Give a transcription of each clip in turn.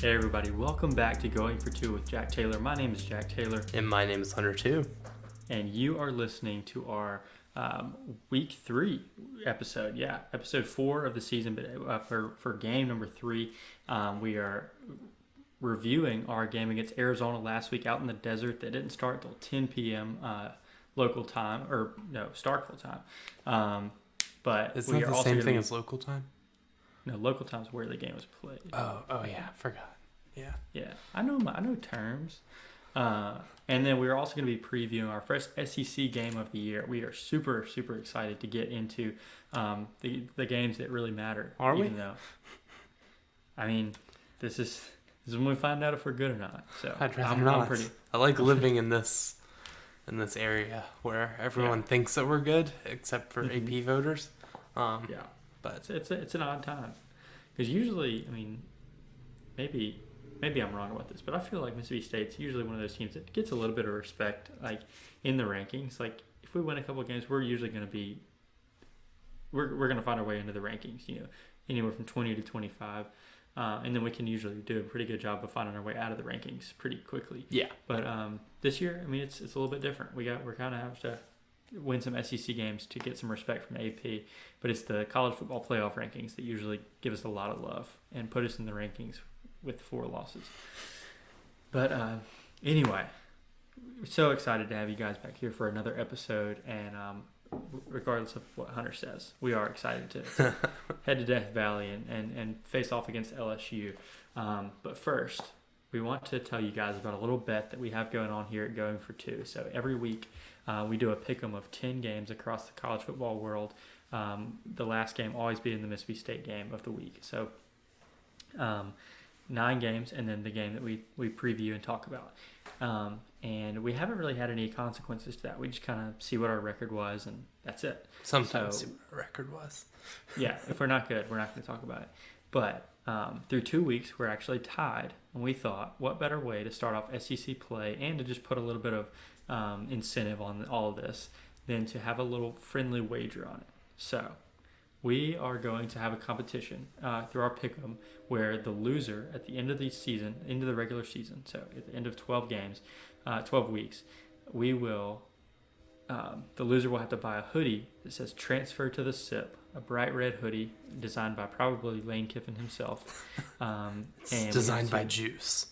Hey everybody, welcome back to Going for Two with Jack Taylor. My name is Jack Taylor. And my name is Hunter too. And you are listening to our week 3 episode. Yeah, episode 4 of the season, but for game number 3, we are reviewing our game against Arizona last week out in the desert that didn't start till 10 p.m. Local time, or no, Starkville time. But Isn't that the same thing as local time? No, local time is where the game was played. Oh yeah, I forgot. Yeah, I know terms. And then we're also going to be previewing our first SEC game of the year. We are super excited to get into the games that really matter. Are we? Though, I mean, this is when we find out if we're good or not. So I'd rather not. I like living in this area where everyone thinks that we're good, except for AP voters. But it's an odd time because usually, I mean, maybe I'm wrong about this, but I feel like Mississippi State's usually one of those teams that gets a little bit of respect, like in the rankings. Like if we win a couple of games, we're usually going to be we're going to find our way into the rankings. You know, anywhere from 20 to 25, and then we can usually do a pretty good job of finding our way out of the rankings pretty quickly. Yeah. But this year, I mean, it's a little bit different. We're kind of have to win some SEC games to get some respect from AP, but it's the college football playoff rankings that usually give us a lot of love and put us in the rankings with 4 losses. But anyway, we're so excited to have you guys back here for another episode, and regardless of what Hunter says, we are excited to head to Death Valley and face off against LSU. But first, we want to tell you guys about a little bet that we have going on here at Going for Two. So every week, we do a pick'em of 10 games across the college football world. The last game always being the Mississippi State game of the week. So 9 games, and then the game that we preview and talk about. And we haven't really had any consequences to that. We just kind of see what our record was, and that's it. Sometimes see what our record was. Yeah, if we're not good, we're not going to talk about it. But through 2 weeks, we're actually tied. And we thought, what better way to start off SEC play and to just put a little bit of incentive on all of this than to have a little friendly wager on it. So we are going to have a competition through our pick'em where the loser at the end of the season, into the regular season, so at the end of 12 games, 12 weeks, we will, the loser will have to buy a hoodie that says transfer to the SIP, a bright red hoodie designed by probably Lane Kiffin himself. It's designed by Juice.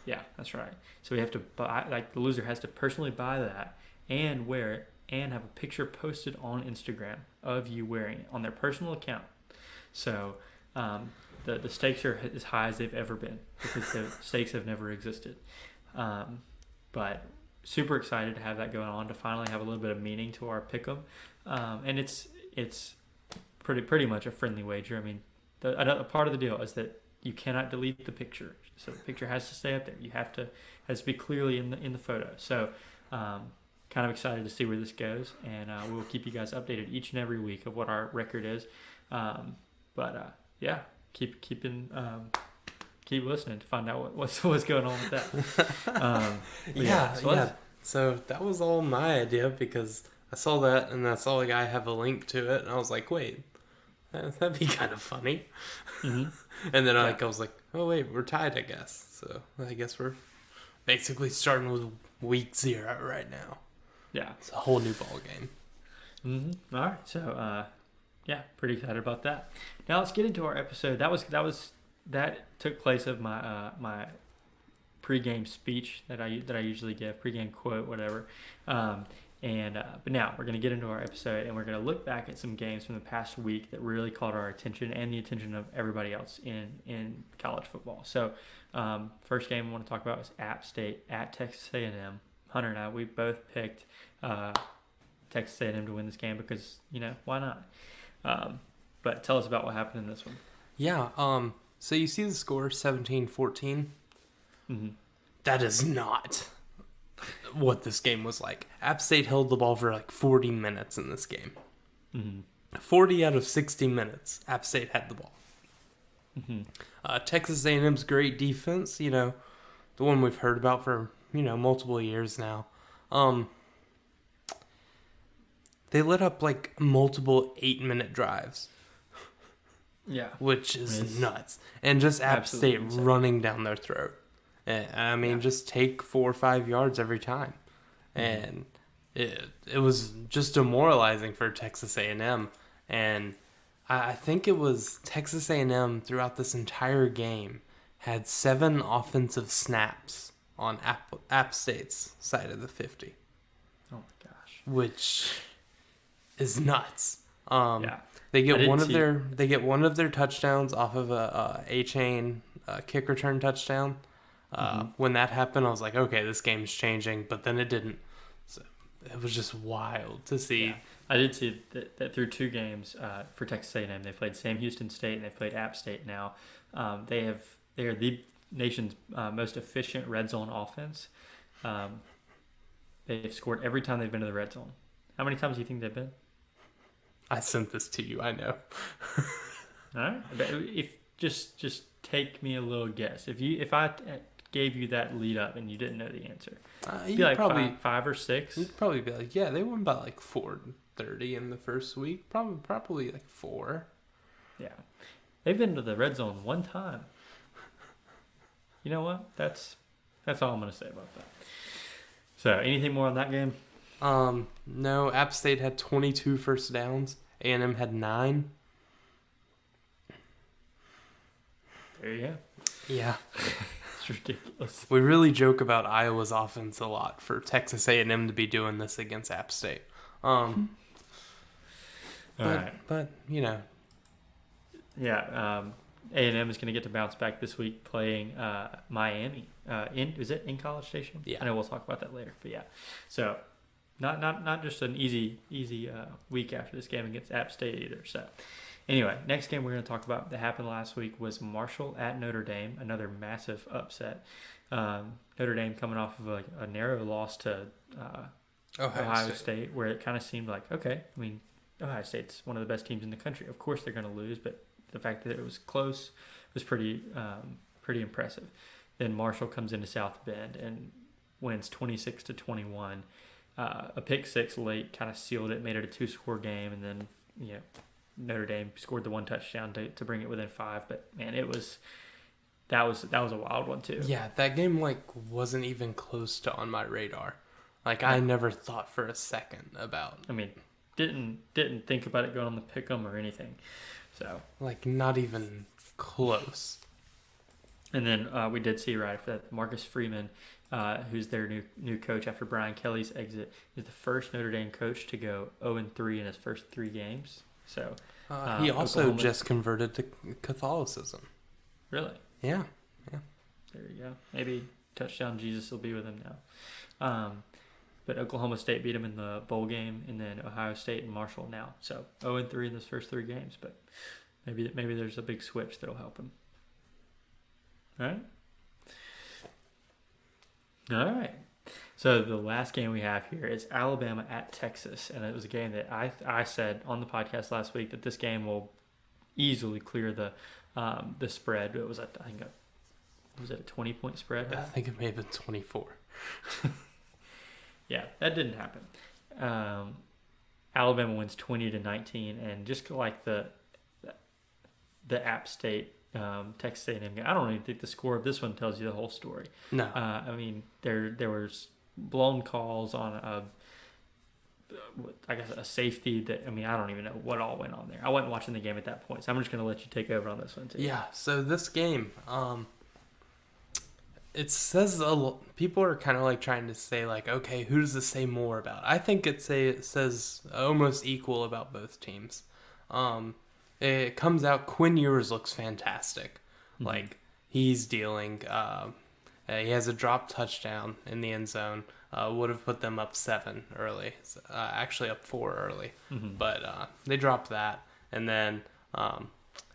Yeah, that's right. So we have to buy, like the loser has to personally buy that and wear it and have a picture posted on Instagram of you wearing it on their personal account. So the stakes are as high as they've ever been because the stakes have never existed. But super excited to have that going on, to finally have a little bit of meaning to our pick'em. And it's pretty much a friendly wager. I mean, a part of the deal is that you cannot delete the picture, so the picture has to stay up there. Has to be clearly in the photo. So kind of excited to see where this goes, and we'll keep you guys updated each and every week of what our record is. Yeah, keep listening to find out what's going on with that. So that was all my idea because I saw that and I saw like I have a link to it, and I was like, wait, that'd be kind of funny. Mm-hmm. And then I was like, oh wait, we're tied, I guess. So I guess we're basically starting with week 0 right now. Yeah, it's a whole new ball game. Mm-hmm. All right, so pretty excited about that. Now let's get into our episode. That took place of my my pregame speech that I usually give, pregame quote, whatever. But now we're going to get into our episode, and we're going to look back at some games from the past week that really caught our attention and the attention of everybody else in college football. So first game I want to talk about was App State at Texas A&M. Hunter and I, we both picked Texas A&M to win this game because, why not? But tell us about what happened in this one. Yeah, so you see the score, 17-14. Mm-hmm. That is not what this game was like. App State held the ball for like 40 minutes in this game. Mm-hmm. 40 out of 60 minutes, App State had the ball. Mm-hmm. Texas A&M's great defense, the one we've heard about for, multiple years now. They lit up like multiple 8-minute drives. Yeah. which is nuts. And just App State insane. running down their throat. I mean, just take 4 or 5 yards every time. And it was just demoralizing for Texas A&M. And I think it was Texas A&M throughout this entire game had 7 offensive snaps on App State's side of the 50. Oh my gosh. Which is nuts. Yeah. They get one of their touchdowns off of a A-chain kick return touchdown. When that happened, I was like, okay, this game's changing, but then it didn't. So it was just wild to see. Yeah. I did see that through 2 games for Texas A&M. They played Sam Houston State and they played App State now. They are the nation's most efficient red zone offense. They've scored every time they've been to the red zone. How many times do you think they've been? I sent this to you, I know. All right. If just take me a little guess. If I gave you that lead up and you didn't know the answer, you'd be like probably five or 6. You'd probably be like, yeah, they won by like 430 in the first week. Probably like 4. Yeah, they've been to the red zone 1 time. You know what? That's all I'm gonna say about that. So, anything more on that game? No. App State had 22 first downs. A&M had 9. There you go. Yeah. It's ridiculous. We really joke about Iowa's offense a lot for Texas A&M to be doing this against App State. But you know. Yeah. A&M is going to get to bounce back this week playing Miami. Is it in College Station? Yeah. I know we'll talk about that later. But yeah. So not just an easy week after this game against App State either. So anyway, next game we're going to talk about that happened last week was Marshall at Notre Dame, another massive upset. Notre Dame coming off of a narrow loss to Ohio State, where it kind of seemed like, okay, I mean, Ohio State's one of the best teams in the country. Of course they're going to lose, but the fact that it was close was pretty impressive. Then Marshall comes into South Bend and wins 26-21. A pick 6 late kind of sealed it, made it a 2-score game, and then Notre Dame scored the 1 touchdown to bring it within 5. But man, that was a wild one too. Yeah, that game wasn't even close to on my radar. I never thought for a second about. I mean, didn't think about it going on the pick'em or anything. So not even close. And then we did see right after that, Marcus Freeman, who's their new coach after Brian Kelly's exit, is the first Notre Dame coach to go 0-3 in his first 3 games. So he also just converted to Catholicism. Really? Yeah. There you go. Maybe touchdown Jesus will be with him now. But Oklahoma State beat him in the bowl game, and then Ohio State and Marshall now. So 0-3 in those first 3 games, but maybe there's a big switch that'll help him. All right. So the last game we have here is Alabama at Texas, and it was a game that I said on the podcast last week that this game will easily clear the spread. It was was it a 20-point spread? I think it may have been 24. Yeah, that didn't happen. Alabama wins 20-19, and just like the App State Texas A&M game, I don't even think the score of this one tells you the whole story. No, I mean there was blown calls on a safety that I don't even know what all went on there. I wasn't watching the game at that point, so I'm just going to let you take over on this one too. Yeah. So this game, it says people are kind of trying to say okay, who does this say more about? I think it says almost equal about both teams. It comes out Quinn Ewers looks fantastic. Mm-hmm. He's dealing. He has a drop touchdown in the end zone. Would have put them up 7 early. Actually up 4 early. Mm-hmm. But they dropped that, and then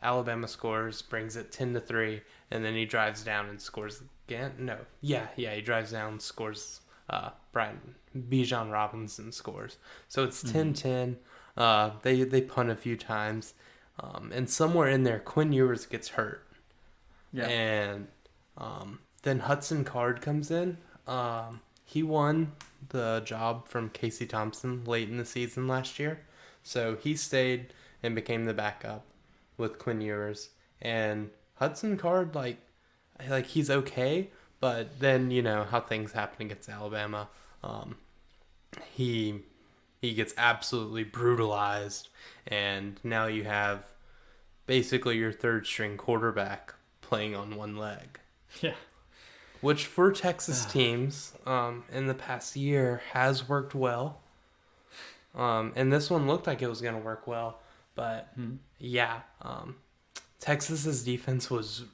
Alabama scores, brings it 10-3, and then he drives down and scores again. No, yeah, he drives down, scores. Bijan Robinson scores. So it's 10-10. They punt a few times. And somewhere in there, Quinn Ewers gets hurt. Yeah. And then Hudson Card comes in. He won the job from Casey Thompson late in the season last year. So he stayed and became the backup with Quinn Ewers, and Hudson Card, like he's okay, but then how things happen against Alabama. He gets absolutely brutalized, and now you have basically your third string quarterback playing on one leg. Yeah. Which for Texas teams in the past year has worked well. And this one looked like it was going to work well. But Texas's defense was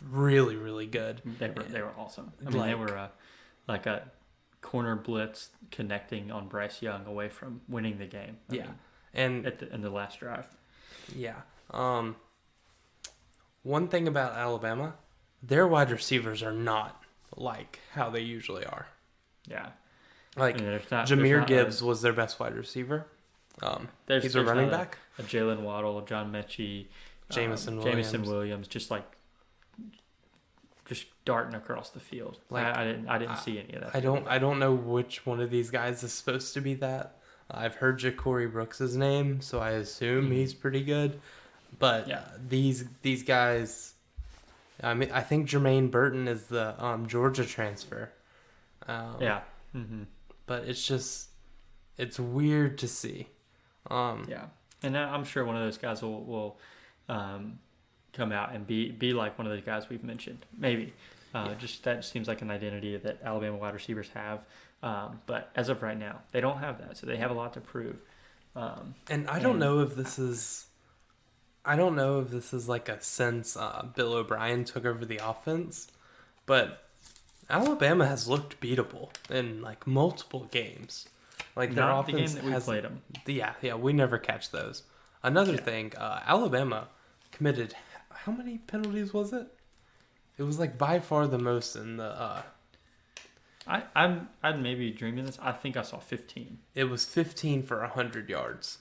really, really good. They were awesome. I mean, they were like a corner blitz connecting on Bryce Young away from winning the game. I mean, and in the last drive. Yeah. One thing about Alabama, their wide receivers are not like how they usually are. Yeah. Like, Jahmyr Gibbs was their best wide receiver. He's a running back. A Jalen Waddle, John Mechie, Jamison Williams, just darting across the field. I didn't see any of that. I don't know which one of these guys is supposed to be that. I've heard Ja'Cory Brooks' name, so I assume he's pretty good. But these guys, I mean, I think Jermaine Burton is the Georgia transfer. But it's weird to see. And I'm sure one of those guys will come out and be like one of those guys we've mentioned. Maybe. Just that seems like an identity that Alabama wide receivers have. But as of right now, they don't have that, so they have a lot to prove. And I don't know if this is like a since Bill O'Brien took over the offense, but Alabama has looked beatable in like multiple games. Like their Not offense the game that we played them. Yeah, we never catch those. Another thing, Alabama committed, how many penalties was it? It was like by far the most in the. I'm maybe dreaming this. I think I saw 15. It was 15 for 100 yards.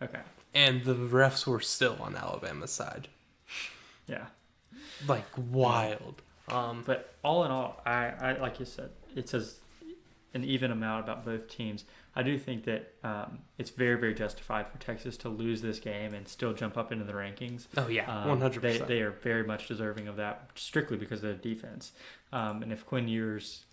Okay. And the refs were still on Alabama's side. Yeah. Like wild. But all in all, I like you said, it says an even amount about both teams. I do think that it's very, very justified for Texas to lose this game and still jump up into the rankings. Oh, yeah, 100%. They are very much deserving of that, strictly because of their defense. And if Quinn Ewers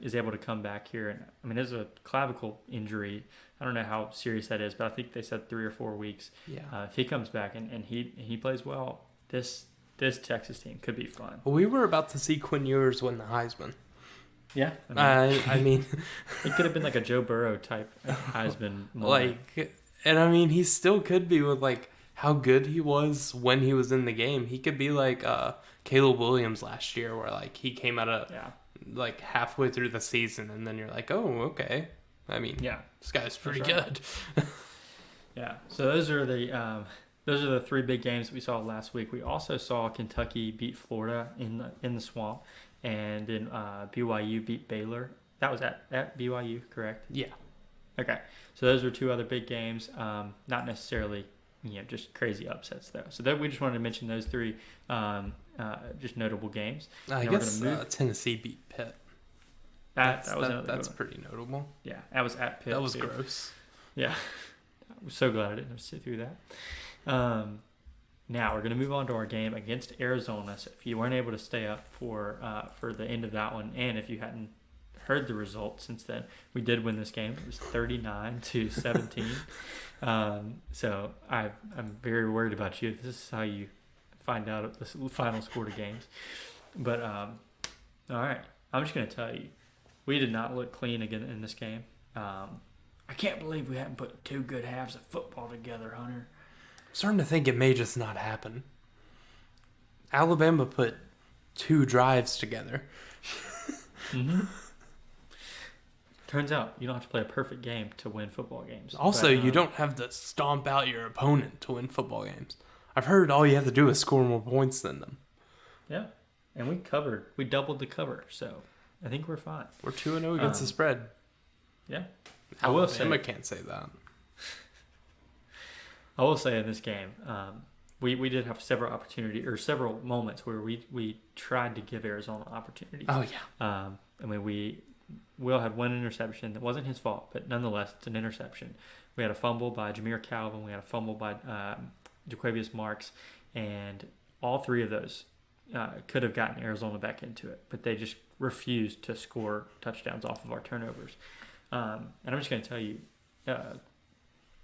is able to come back here, and I mean, there's a clavicle injury. I don't know how serious that is, but I think they said 3 or 4 weeks. Yeah. If he comes back and he plays well, this Texas team could be fun. Well, we were about to see Quinn Ewers win the Heisman. Yeah. I mean it could have been like a Joe Burrow type Heisman moment. And I mean, he still could be with like how good he was when he was in the game. He could be like Caleb Williams last year, where like he came out of like halfway through the season, and then you're like, oh, okay. I mean, this guy's pretty good. Yeah. So those are the 3 big games we saw last week. We also saw Kentucky beat Florida in the swamp, and then BYU beat Baylor. That was at BYU, correct? Yeah. Okay. So those were 2 other big games. Not necessarily just crazy upsets though. So we just wanted to mention those 3 just notable games. I guess Tennessee beat Pitt. That's pretty notable. Yeah, that was at Pitt. That was gross. Yeah, I'm so glad I didn't have to sit through that. Now we're going to move on to our game against Arizona. So if you weren't able to stay up for the end of that one, and if you hadn't heard the result since then, we did win this game. It was 39-17. So I'm very worried about you. This is how you find out the final score to games. But all right, I'm just going to tell you, we did not look clean again in this game. I can't believe we haven't put 2 good halves of football together, Hunter. I'm starting to think it may just not happen. Alabama put 2 drives together. Mm-hmm. Turns out you don't have to play a perfect game to win football games. Also, you don't have to stomp out your opponent to win football games. I've heard all you have to do is score more points than them. Yeah, and we covered. We doubled the cover, so I think we're fine. We're 2-0 against the spread. Yeah. Alabama can't say that. I will say in this game, we did have several moments where we tried to give Arizona opportunities. Oh, yeah. I mean, Will had 1 interception. That wasn't his fault, but nonetheless, it's an interception. We had a fumble by Jameer Calvin. We had a fumble by Jaquavius Marks. and all three of those could have gotten Arizona back into it, but they just refused to score touchdowns off of our turnovers. And I'm just going to tell you,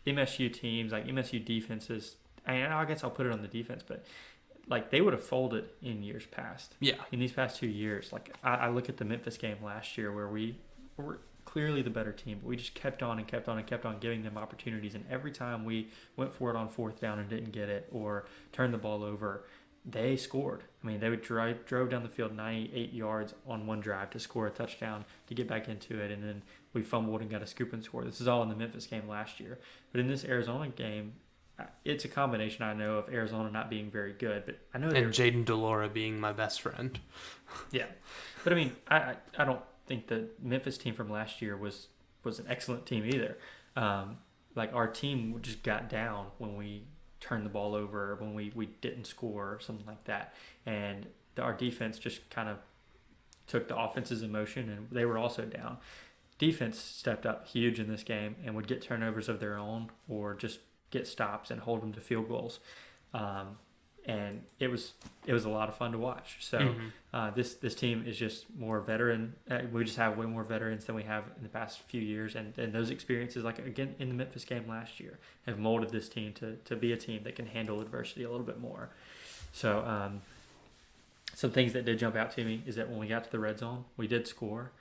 MSU teams, like MSU defenses, and I guess I'll put it on the defense, but like they would have folded in years past. Yeah. In these past 2 years, like I look at the Memphis game last year where we were clearly the better team, but we just kept on and kept on and kept on giving them opportunities. And every time we went for it on fourth down and didn't get it or turned the ball over, they scored. I mean, they would drove down the field 98 yards on one drive to score a touchdown to get back into it, and then we fumbled and got a scoop and score. This is all in the Memphis game last year. But in this Arizona game, it's a combination, I know, of Arizona not being very good, but I know and Jaden Delora being my best friend. Yeah, but I mean, I don't think the Memphis team from last year was an excellent team either. Like our team just got down when we turned the ball over, when we didn't score or something like that, and our defense just kind of took the offense's emotion, and they were also down. Defense stepped up huge in this game and would get turnovers of their own or just get stops and hold them to field goals. And it was a lot of fun to watch. So this team is just more veteran. We just have way more veterans than we have in the past few years. And those experiences, like again in the Memphis game last year, have molded this team to be a team that can handle adversity a little bit more. So some things that did jump out to me is that when we got to the red zone, we did score.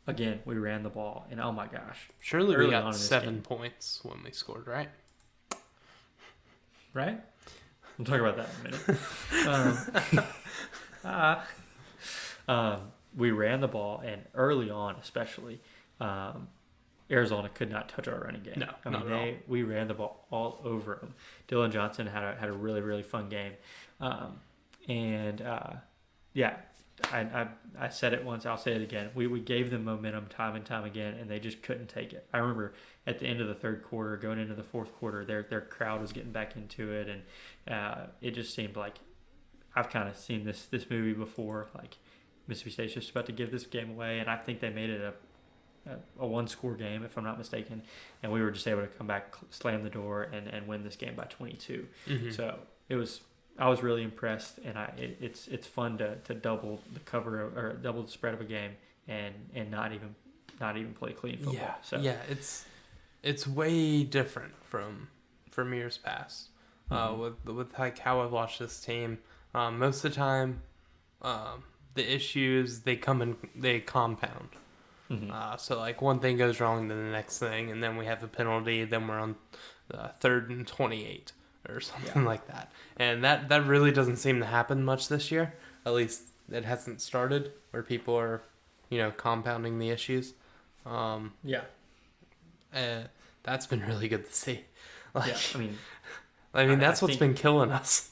Again, we ran the ball, and oh my gosh. Surely we got 7 points when we scored, right? Right? We'll talk about that in a minute. We ran the ball, and early on especially, Arizona could not touch our running game. No, not at all. We ran the ball all over them. Dylan Johnson had a really, really fun game. I said it once, I'll say it again. We gave them momentum time and time again, and they just couldn't take it. I remember at the end of the third quarter, going into the fourth quarter, their crowd was getting back into it, and it just seemed like I've kind of seen this movie before. Like Mississippi State's just about to give this game away, and I think they made it a one-score game, if I'm not mistaken, and we were just able to come back, slam the door, and win this game by 22. Mm-hmm. So I was really impressed, and it's fun to double the cover or double the spread of a game and not even play clean football. Yeah, so it's way different from years past. With like how I've watched this team, most of the time, the issues they compound. Mm-hmm. So like one thing goes wrong, then the next thing, and then we have a penalty, then we're on 3rd and 28. Or something like that. And that really doesn't seem to happen much this year. At least it hasn't started where people are, compounding the issues. And that's been really good to see. That's what's been killing us.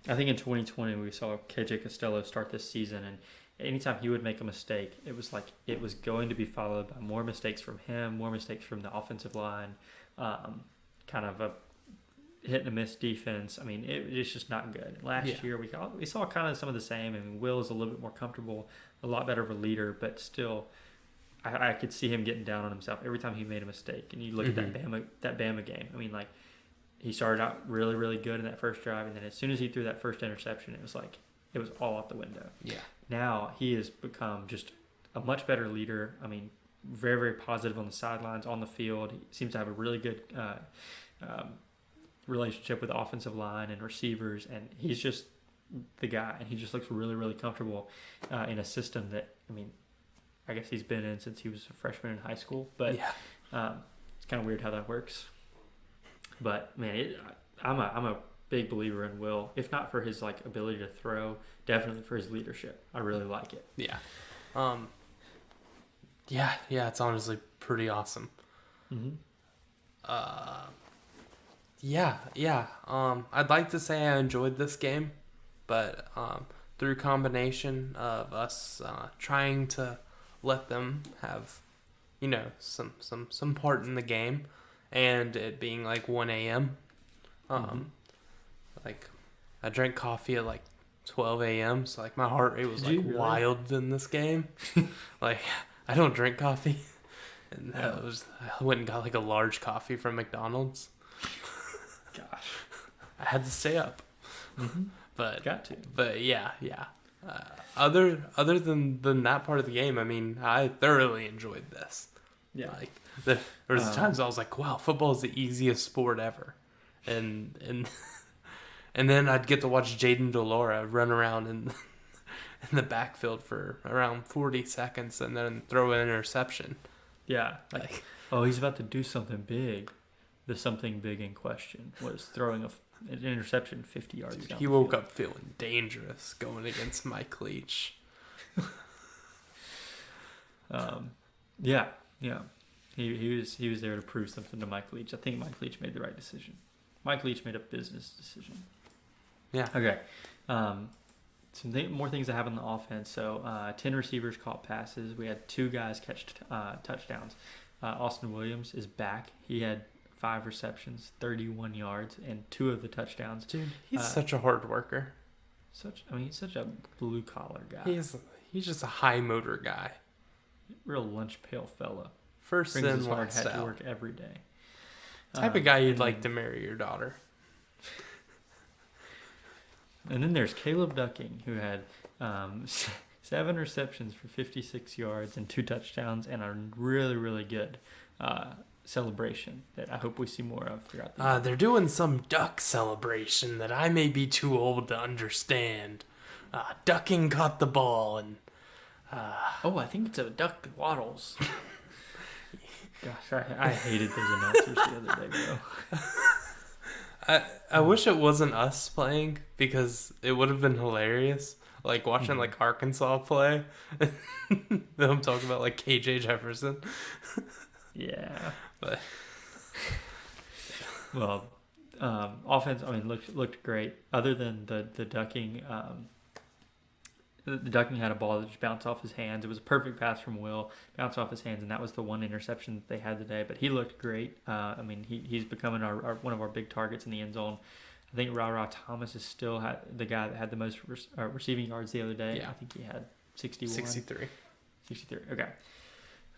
I think in 2020 we saw KJ Costello start this season, and anytime he would make a mistake, it was like it was going to be followed by more mistakes from him, more mistakes from the offensive line, kind of a hit and miss defense. I mean, it's just not good. Last year we saw kind of some of the same. I mean, Will is a little bit more comfortable, a lot better of a leader, but still, I could see him getting down on himself every time he made a mistake. And you look at that Bama game. I mean, like he started out really, really good in that first drive, and then as soon as he threw that first interception, it was all out the window. Yeah. Now he has become just a much better leader. I mean, very, very positive on the sidelines, on the field. He seems to have a really good relationship with the offensive line and receivers, and he's just the guy, and he just looks really, really comfortable in a system that, I mean, I guess he's been in since he was a freshman in high school, but it's kind of weird how that works. But man, I'm a big believer in Will, if not for his like ability to throw, definitely for his leadership. I really like it. It's honestly pretty awesome. I'd like to say I enjoyed this game, but through combination of us trying to let them have, some part in the game, and it being like 1 a.m. Like I drank coffee at like 12 a.m. So like my heart rate was like wild in this game. Like I don't drink coffee, and I went and got like a large coffee from McDonald's. Gosh, I had to stay up. Got to. But yeah. Other than that part of the game, I mean, I thoroughly enjoyed this. Yeah. Like there was times I was like, wow, football is the easiest sport ever, and and then I'd get to watch Jaden Delora run around in the backfield for around 40 seconds and then throw an interception. Yeah. Like, oh, he's about to do something big. The something big in question was throwing an interception 50 yards down. He woke up feeling dangerous going against Mike Leach. Yeah. He was there to prove something to Mike Leach. I think Mike Leach made the right decision. Mike Leach made a business decision. Yeah. Okay. More things that happened on the offense. So 10 receivers caught passes. We had 2 guys catch touchdowns. Austin Williams is back. He had 5 receptions, 31 yards, and 2 of the touchdowns. Dude, he's such a hard worker. He's such a blue collar guy. He's just a high motor guy. Real lunch pail fella. First Brings in, his hard last hat to out. work every day. Type of guy you'd like to marry your daughter. And then there's Caleb Ducking, who had 7 receptions for 56 yards and 2 touchdowns, and a really, really good celebration that I hope we see more of throughout the year. They're doing some duck celebration that I may be too old to understand. Ducking caught the ball and... I think it's a duck that waddles. Gosh, I hated those announcers the other day, bro. I wish it wasn't us playing because it would have been hilarious. Like watching like Arkansas play. Them talking about like KJ Jefferson. Yeah. But well, offense, I mean, looked great. Other than the ducking, the ducking had a ball that just bounced off his hands. It was a perfect pass from Will, bounced off his hands, and that was the one interception that they had today. But he looked great. I mean, he's becoming our one of our big targets in the end zone. I think Ra Thomas is still the guy that had the most receiving yards the other day. Yeah. I think he had 61. 63. Okay.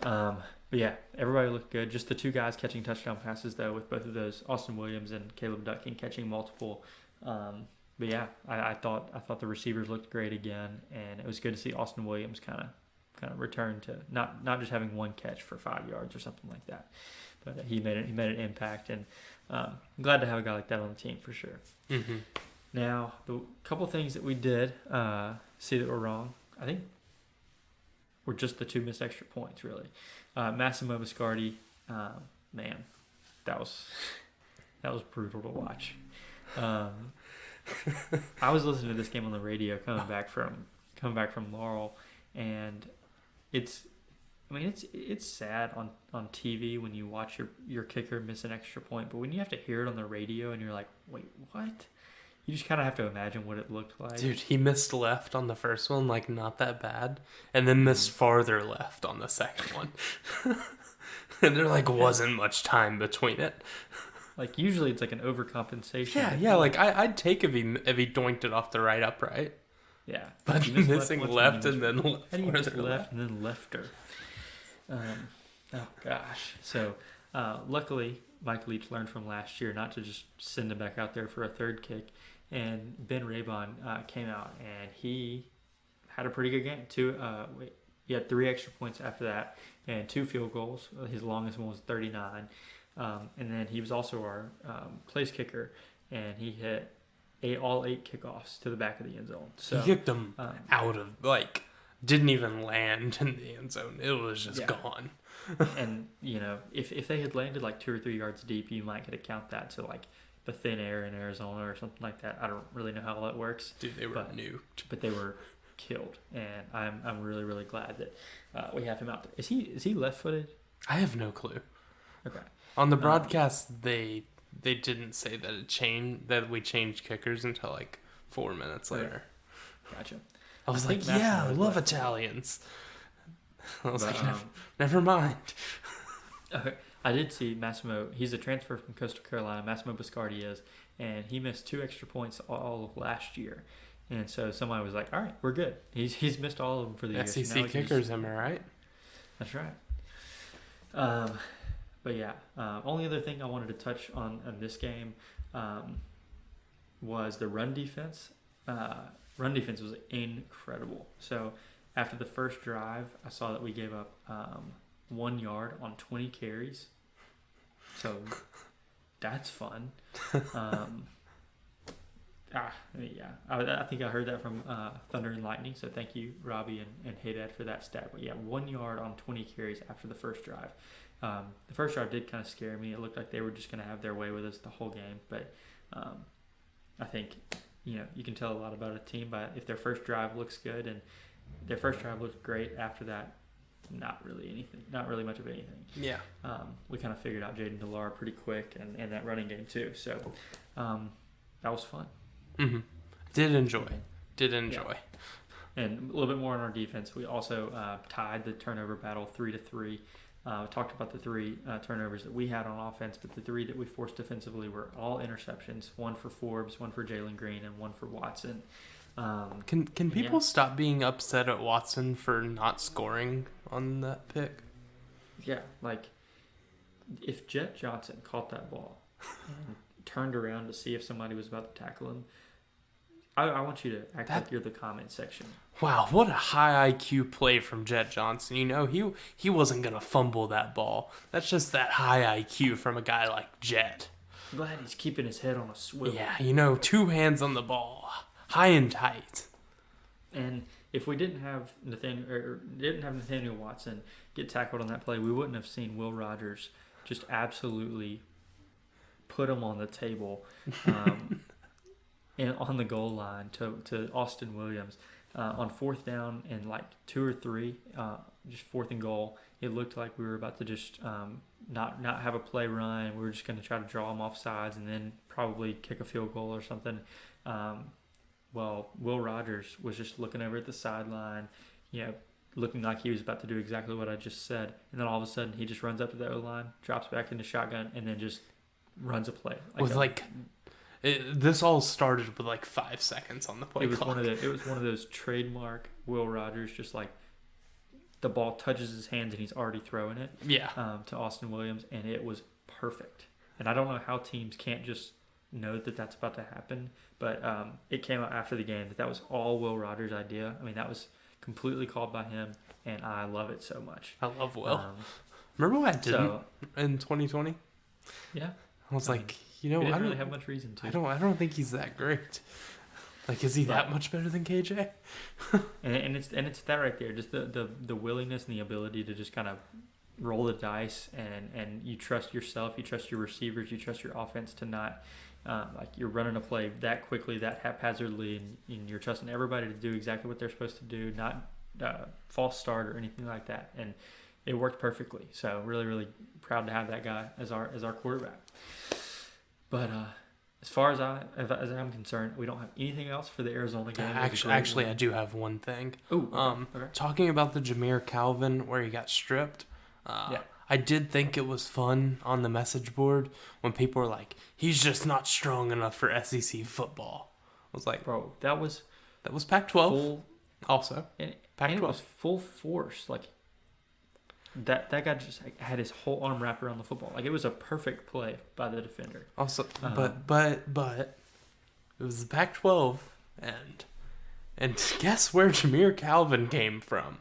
But yeah, everybody looked good. Just the 2 guys catching touchdown passes, though, with both of those, Austin Williams and Caleb Ducking catching multiple. But yeah, I thought the receivers looked great again, and it was good to see Austin Williams kind of return to not just having 1 catch for 5 yards or something like that, but he made an impact, and I'm glad to have a guy like that on the team for sure. Mm-hmm. Now, the couple things that we did see that were wrong, I think, were just the 2 missed extra points, really. Massimo Biscardi, man, that was brutal to watch. I was listening to this game on the radio coming back from Laurel, and it's sad on TV when you watch your kicker miss an extra point, but when you have to hear it on the radio and you're like, wait, what? You just kind of have to imagine what it looked like. Dude, he missed left on the first one, like not that bad, and then missed farther left on the second one. And there like wasn't much time between it. Like usually it's like an overcompensation. Yeah. Like I'd take if he doinked it off the right upright. Yeah, but missing left and then left and then lefter. Oh gosh. So luckily Mike Leach learned from last year not to just send him back out there for a 3rd kick, and Ben Raybon came out and he had a pretty good game. He had 3 extra points after that and 2 field goals. His longest one was 39. And then he was also our place kicker, and he hit all 8 kickoffs to the back of the end zone. So he kicked them out of, like, didn't even land in the end zone. It was just gone. And, if they had landed like 2 or 3 yards deep, you might get to count that to like the thin air in Arizona or something like that. I don't really know how that works. Dude, they were nuked. But they were killed, and I'm really, really glad that we have him out there. Is he left-footed? I have no clue. Okay. On the broadcast, they didn't say that we changed kickers until like 4 minutes later. Gotcha. I was like, I love Italians. I was like, never mind. Okay. I did see Massimo. He's a transfer from Coastal Carolina. Massimo Biscardi is, and he missed 2 extra points all of last year. And so somebody was like, all right, we're good. He's missed all of them for the year. SEC so kickers, am I right? That's right. But yeah, only other thing I wanted to touch on in this game, was the run defense. Run defense was incredible. So after the first drive, I saw that we gave up 1 yard on 20 carries. So that's fun. I think I heard that from Thunder and Lightning. So thank you, Robbie and Haydad, for that stat. But yeah, 1 yard on 20 carries after the first drive. The first drive did kind of scare me. It looked like they were just going to have their way with us the whole game. But I think, you can tell a lot about a team by if their first drive looks good, and their first drive looked great. After that, not really much of anything. Yeah. We kind of figured out Jaden DeLar pretty quick, and that running game too. So that was fun. Mm-hmm. Did enjoy. Yeah. And a little bit more on our defense. We also tied the turnover battle 3-3. Talked about the 3 turnovers that we had on offense, but the 3 that we forced defensively were all interceptions. 1 for Forbes, 1 for Jalen Green, and 1 for Watson. Can people stop being upset at Watson for not scoring on that pick? Yeah, like if Jet Johnson caught that ball and turned around to see if somebody was about to tackle him, I want you to act like you're the comment section. Wow, what a high IQ play from Jet Johnson. He wasn't going to fumble that ball. That's just that high IQ from a guy like Jet. I'm glad he's keeping his head on a swivel. Yeah, 2 hands on the ball, high and tight. And if we didn't have Nathaniel Watson get tackled on that play, we wouldn't have seen Will Rogers just absolutely put him on the table. And on the goal line to Austin Williams on 4th down and like 2 or 3, just 4th and goal. It looked like we were about to just not have a play run. We were just going to try to draw them off sides and then probably kick a field goal or something. Well, Will Rogers was just looking over at the sideline, looking like he was about to do exactly what I just said. And then all of a sudden he just runs up to the O-line, drops back into shotgun, and then just runs a play. This all started with 5 seconds on the play clock. It was one of those trademark Will Rogers, just like the ball touches his hands and he's already throwing it. Yeah. To Austin Williams, and it was perfect. And I don't know how teams can't just know that that's about to happen, but it came out after the game that was all Will Rogers' idea. I mean, that was completely called by him, and I love it so much. I love Will. Remember what I did in 2020? Yeah. I was I didn't really have much reason to. I don't think he's that great. Is he that much better than KJ? and it's that right there, just the willingness and the ability to just kind of roll the dice, and you trust yourself, you trust your receivers, you trust your offense to not you're running a play that quickly, that haphazardly, and you're trusting everybody to do exactly what they're supposed to do, not false start or anything like that. And it worked perfectly. So really, really proud to have that guy as our quarterback. But as far as I'm concerned, we don't have anything else for the Arizona game. Actually, I do have one thing. Ooh, okay. Talking about the Jameer Calvin where he got stripped. I did think it was fun on the message board when people were like, "He's just not strong enough for SEC football." I was like, "Bro, that was Pac-12." Also, Pac-12. And it was full force. That guy just had his whole arm wrapped around the football. It was a perfect play by the defender. Also, but it was the Pac-12 and guess where Jameer Calvin came from?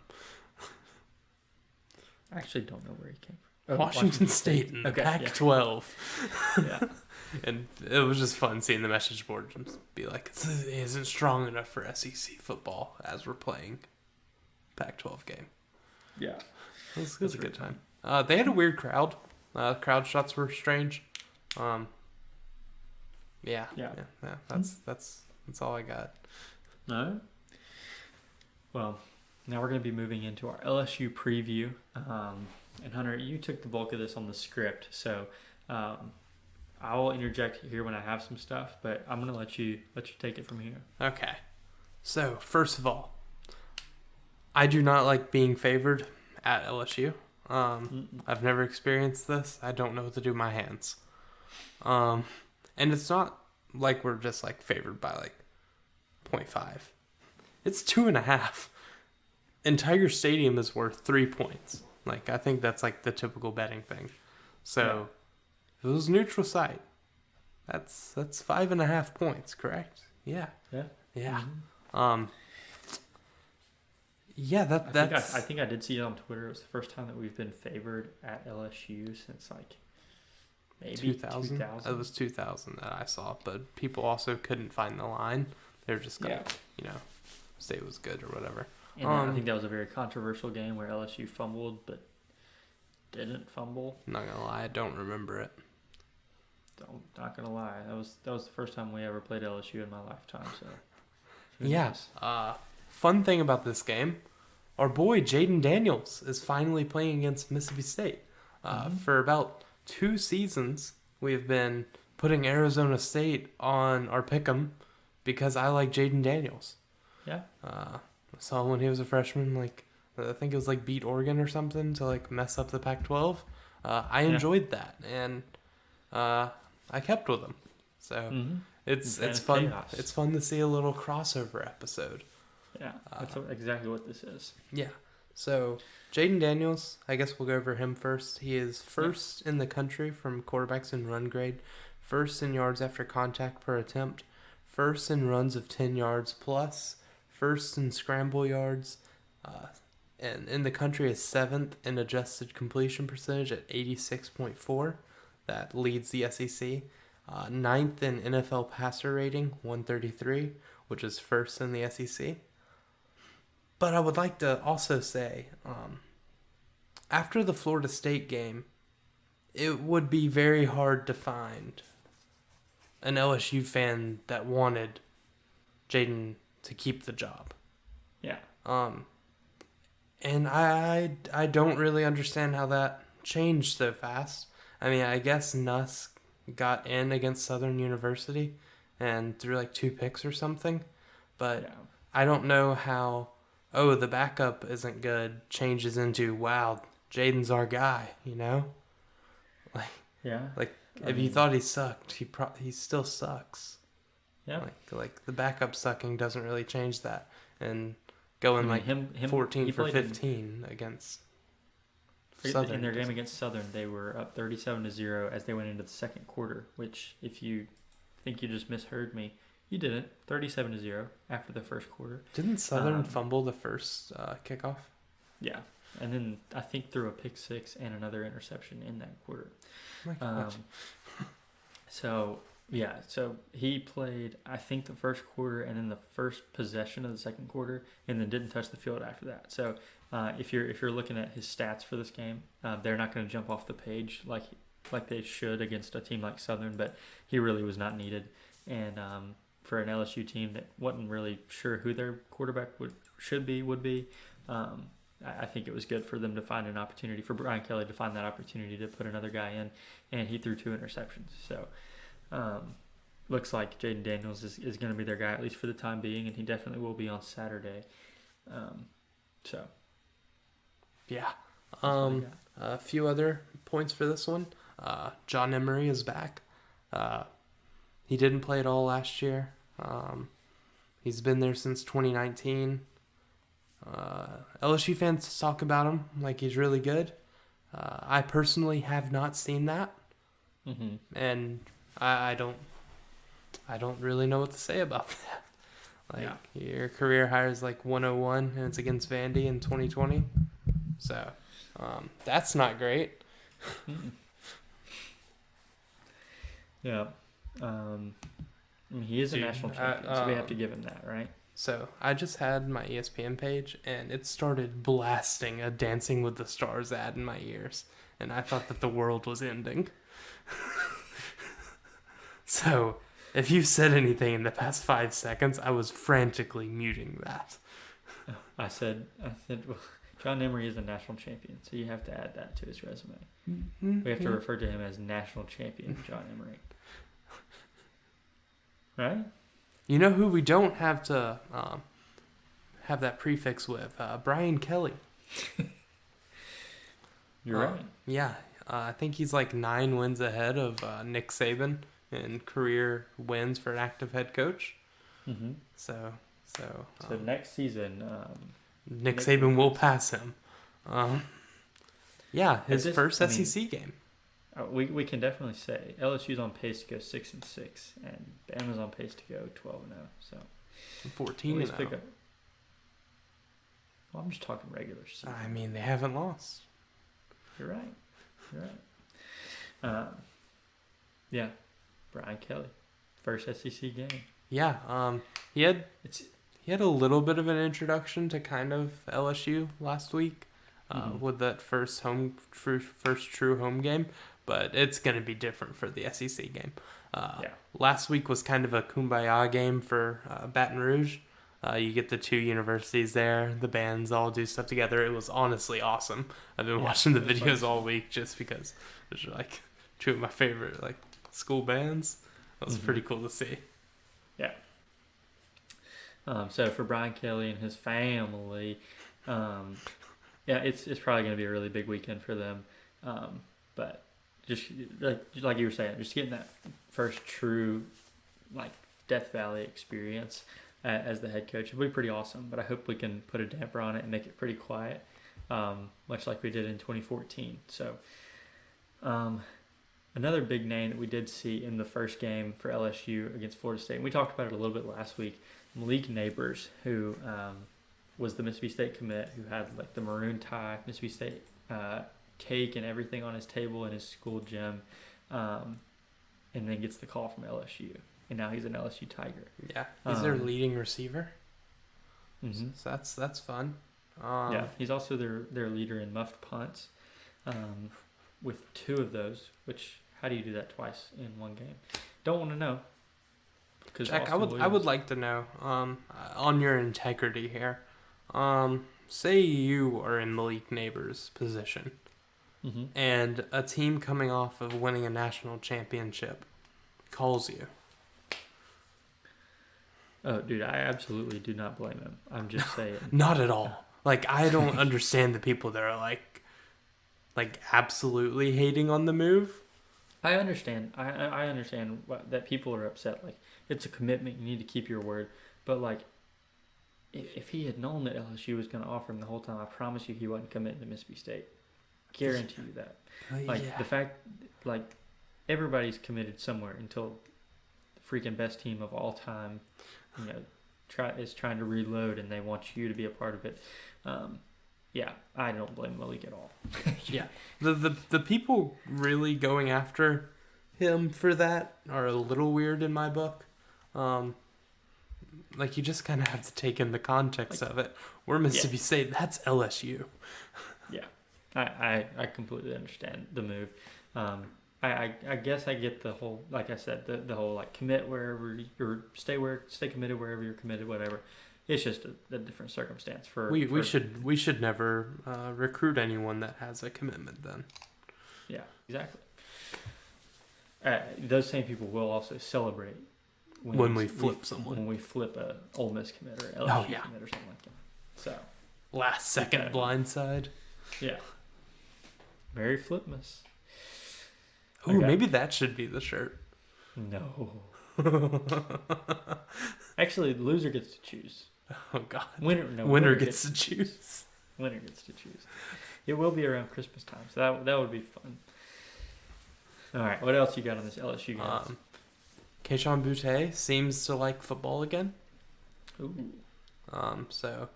I actually don't know where he came from. Washington State in the Pac-12. Yeah. And it was just fun seeing the message board just be like, "It isn't strong enough for SEC football as we're playing Pac-12 game." Yeah. It was a good time. They had a weird crowd. Crowd shots were strange. Yeah. That's all I got. No. Well, now we're going to be moving into our LSU preview. And Hunter, you took the bulk of this on the script, so I will interject here when I have some stuff, but I'm going to let you take it from here. Okay. So first of all, I do not like being favored at LSU. I've never experienced this. I don't know what to do with my hands. And it's not like we're just favored by 0.5. It's 2.5. And Tiger Stadium is worth 3 points. I think that's the typical betting thing. So if it was neutral site, That's 5.5 points, correct? Yeah. Yeah. Yeah. Mm-hmm. Yeah, that's... I think I did see it on Twitter. It was the first time that we've been favored at LSU since like maybe 2000. It was 2000 that I saw, but people also couldn't find the line. They were just gonna, say it was good or whatever. And I think that was a very controversial game where LSU fumbled, but didn't fumble. I'm not gonna lie, I don't remember it. Not gonna lie, that was the first time we ever played LSU in my lifetime. So yeah. Fun thing about this game, our boy Jaden Daniels is finally playing against Mississippi State. For about 2 seasons, we have been putting Arizona State on our pick'em because I like Jaden Daniels. Yeah. I saw him when he was a freshman, I think it was beat Oregon or something to mess up the Pac-12. I enjoyed that, and I kept with him. So it's fun. Chaos. It's fun to see a little crossover episode. Yeah, that's exactly what this is. Yeah. So Jaden Daniels, I guess we'll go over him first. He is first in the country from quarterbacks in run grade, first in yards after contact per attempt, first in runs of 10 yards plus, first in scramble yards, and in the country is 7th in adjusted completion percentage at 86.4. That leads the SEC. 9th in NFL passer rating, 133, which is first in the SEC. But I would like to also say, after the Florida State game, it would be very hard to find an LSU fan that wanted Jaden to keep the job. Yeah. And I don't really understand how that changed so fast. I mean, I guess Nuss got in against Southern University and threw 2 picks or something. But I don't know how, the backup isn't good, changes into, wow, Jaden's our guy, If you thought he sucked, he still sucks. Yeah. The backup sucking doesn't really change that. And going 14 for 15 against Southern. In their game against Southern, they were up 37-0 as they went into the second quarter, which if you think you just misheard me, you didn't. 37-0 after the first quarter. Didn't Southern fumble the first kickoff? Yeah. And then I think threw a pick 6 and another interception in that quarter. Oh my gosh. So he played, I think, the first quarter and then the first possession of the second quarter, and then didn't touch the field after that. So if you're looking at his stats for this game, they're not going to jump off the page like they should against a team like Southern, but he really was not needed. And for an LSU team that wasn't really sure who their quarterback would be, I think it was good for them to find an opportunity, for Brian Kelly to find that opportunity to put another guy in, and he threw 2 interceptions. So looks like Jaden Daniels is going to be their guy, at least for the time being, and he definitely will be on Saturday. Yeah. A few other points for this one. John Emery is back. He didn't play at all last year. He's been there since 2019. LSU fans talk about him like he's really good. I personally have not seen that. Mm-hmm. And I don't really know what to say about that. Your career high is 101 and it's against Vandy in 2020. So, that's not great. Yeah. He is a national champion, so we have to give him that, right? So, I just had my ESPN page, and it started blasting a Dancing with the Stars ad in my ears, and I thought that the world was ending. So, if you said anything in the past 5 seconds, I was frantically muting that. I said, well, John Emery is a national champion, so you have to add that to his resume. Mm-hmm. We have to refer to him as national champion John Emery. Right? You know who we don't have to have that prefix with? Brian Kelly. You're right. Yeah. I think he's 9 wins ahead of Nick Saban in career wins for an active head coach. Mm-hmm. So next season, Nick Saban will pass him. Yeah, his first SEC game. we can definitely say LSU's on pace to go 6-6, and Bama's on pace to go 12-0. So 14 at now. pick up. Well, I'm just talking regular season. I mean, they haven't lost. You're right. You're right. Yeah, Brian Kelly, first SEC game. Yeah. He had a little bit of an introduction to kind of LSU last week, with that first true home game. But it's gonna be different for the SEC game. Last week was kind of a kumbaya game for Baton Rouge. You get the two universities there. The bands all do stuff together. It was honestly awesome. I've been watching the videos all week just because it's like two of my favorite like school bands. It was pretty cool to see. Yeah. So for Brian Kelly and his family, it's probably going to be a really big weekend for them. But just like you were saying, just getting that first true like Death Valley experience as the head coach will be pretty awesome. But I hope we can put a damper on it and make it pretty quiet, much like we did in 2014. So another big name that we did see in the first game for LSU against Florida State, and we talked about it a little bit last week, Malik Neighbors, who was the Mississippi State commit, who had like the maroon tie, Mississippi State cake and everything on his table in his school gym, and then gets the call from LSU. And now he's an LSU Tiger. Yeah, he's their leading receiver. Mm-hmm. So that's fun. He's also their leader in muffed punts, with 2 of those. Which, how do you do that twice in one game? Don't want to know. Jack, I would like to know on your integrity here. Say you are in Malik Neighbors' position, and a team coming off of winning a national championship calls you. Oh, dude, I absolutely do not blame him. I'm just saying. Not at all. Like, I don't understand the people that are like absolutely hating on the move. I understand. I understand that people are upset. Like, it's a commitment. You need to keep your word. But, like, if he had known that LSU was going to offer him the whole time, I promise you he wasn't committing to Mississippi State. Guarantee you that. The fact, like, everybody's committed somewhere until the freaking best team of all time, is trying to reload and they want you to be a part of it. I don't blame Malik at all. Yeah. The people really going after him for that are a little weird in my book. Like, you just kind of have to take in the context of it. We're Mississippi State. That's LSU. Yeah. I completely understand the move. I guess I get the whole, like I said, the whole like commit wherever you're stay committed wherever you're committed, whatever. It's just a different circumstance for we should never recruit anyone that has a commitment then. Yeah, exactly. Those same people will also celebrate when we flip someone. When we flip a Ole Miss commit or LSU commit or something like that. So last second blindside. Yeah. Merry Flipmas. Ooh, maybe that should be the shirt. No. Actually, the loser gets to choose. Oh, God. Winner gets to choose. Winner gets to choose. It will be around Christmas time, so that would be fun. All right, what else you got on this LSU game? Keyshawn Boutte seems to like football again. Ooh. So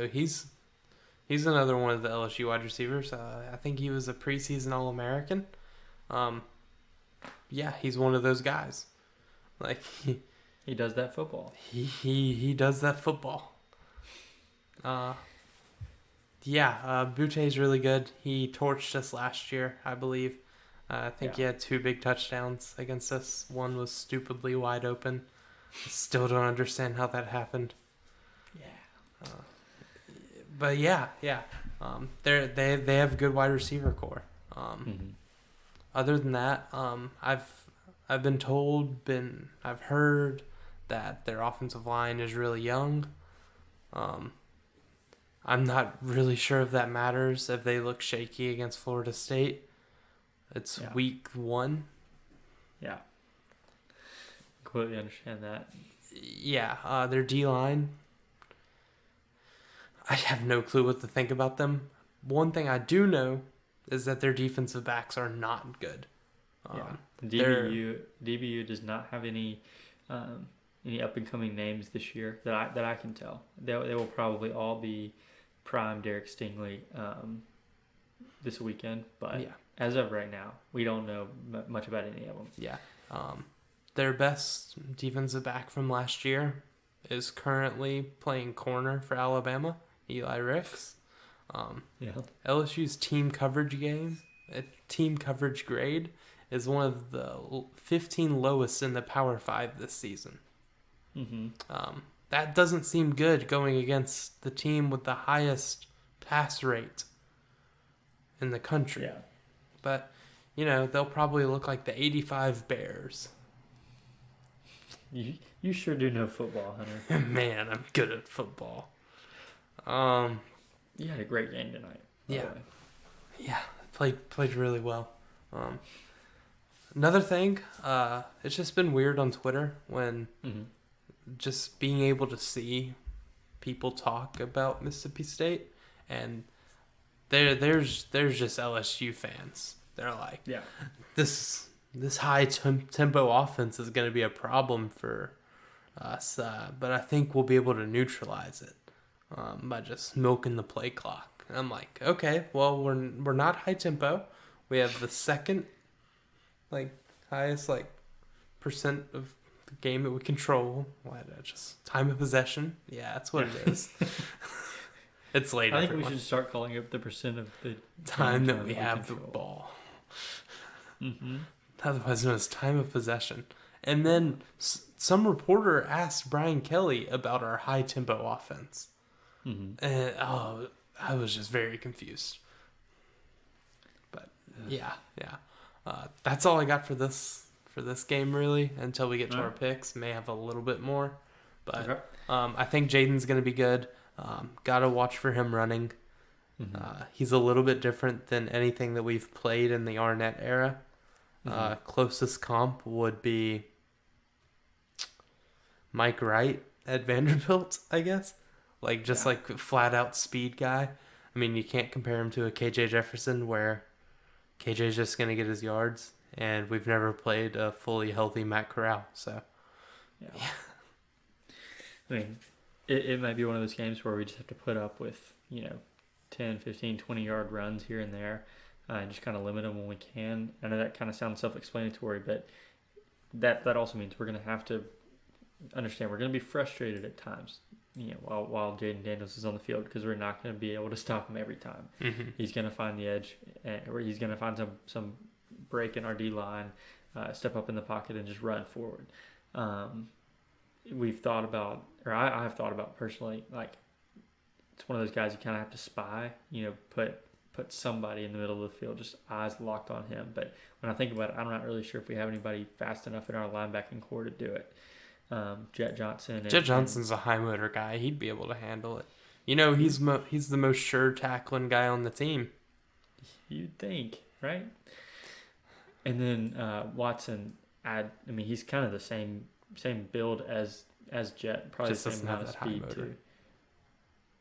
he's another one of the LSU wide receivers. I think he was a preseason All-American. He's one of those guys. Like he does that football. He does that football. Boutte's really good. He torched us last year, I believe. I think he had 2 big touchdowns against us. One was stupidly wide open. Still don't understand how that happened. Yeah. But they have a good wide receiver core. Other than that, I've been told, I've heard that their offensive line is really young. I'm not really sure if that matters if they look shaky against Florida State. It's week 1. Yeah. Completely understand that. Yeah, their D-line, I have no clue what to think about them. One thing I do know is that their defensive backs are not good. DBU does not have any up and coming names this year that I can tell. They will probably all be prime Derek Stingley this weekend, but as of right now, we don't know much about any of them. Yeah. Their best defensive back from last year is currently playing corner for Alabama, Eli Ricks. LSU's team coverage grade is one of the 15 lowest in the Power 5 this season. That doesn't seem good going against the team with the highest pass rate in the country. Yeah. But, they'll probably look like the 85 Bears. You sure do know football, Hunter. Man, I'm good at football. You had a great game tonight. Yeah, played really well. Another thing, it's just been weird on Twitter when just being able to see people talk about Mississippi State, and there's just LSU fans. They're like, this high tempo offense is going to be a problem for us, but I think we'll be able to neutralize it by just milking the play clock. And I'm like, okay, well we're not high tempo. We have the second highest percent of the game that we control. Just time of possession. Yeah, that's what it is. It's late. I think we should start calling up the percent of the time that we have the ball. Otherwise known as time of possession. And then some reporter asked Brian Kelly about our high tempo offense. And I was just very confused. But yeah. That's all I got for this game really. Until we get to our picks, may have a little bit more. But I think Jaden's gonna be good. Gotta watch for him running. He's a little bit different than anything that we've played in the Arnett era. Closest comp would be Mike Wright at Vanderbilt, I guess. Flat out speed guy. I mean, you can't compare him to a KJ Jefferson where KJ's just going to get his yards, and we've never played a fully healthy Matt Corral, so. Yeah. I mean, it might be one of those games where we just have to put up with, 10, 15, 20-yard runs here and there. And just kind of limit them when we can. I know that kind of sounds self-explanatory, but that also means we're going to have to understand we're going to be frustrated at times, while Jaden Daniels is on the field because we're not going to be able to stop him every time. He's going to find the edge, or he's going to find some break in our D-line, step up in the pocket and just run forward. We've thought about, or I've thought about personally, it's one of those guys you kind of have to spy, put somebody in the middle of the field, just eyes locked on him. But when I think about it, I'm not really sure if we have anybody fast enough in our linebacking core to do it. Jet Johnson. Jet Johnson's a high motor guy. He'd be able to handle it. He's the most sure tackling guy on the team. You'd think, right? And then Watson, I mean, he's kind of the same build as Jet, probably just the same amount of speed too.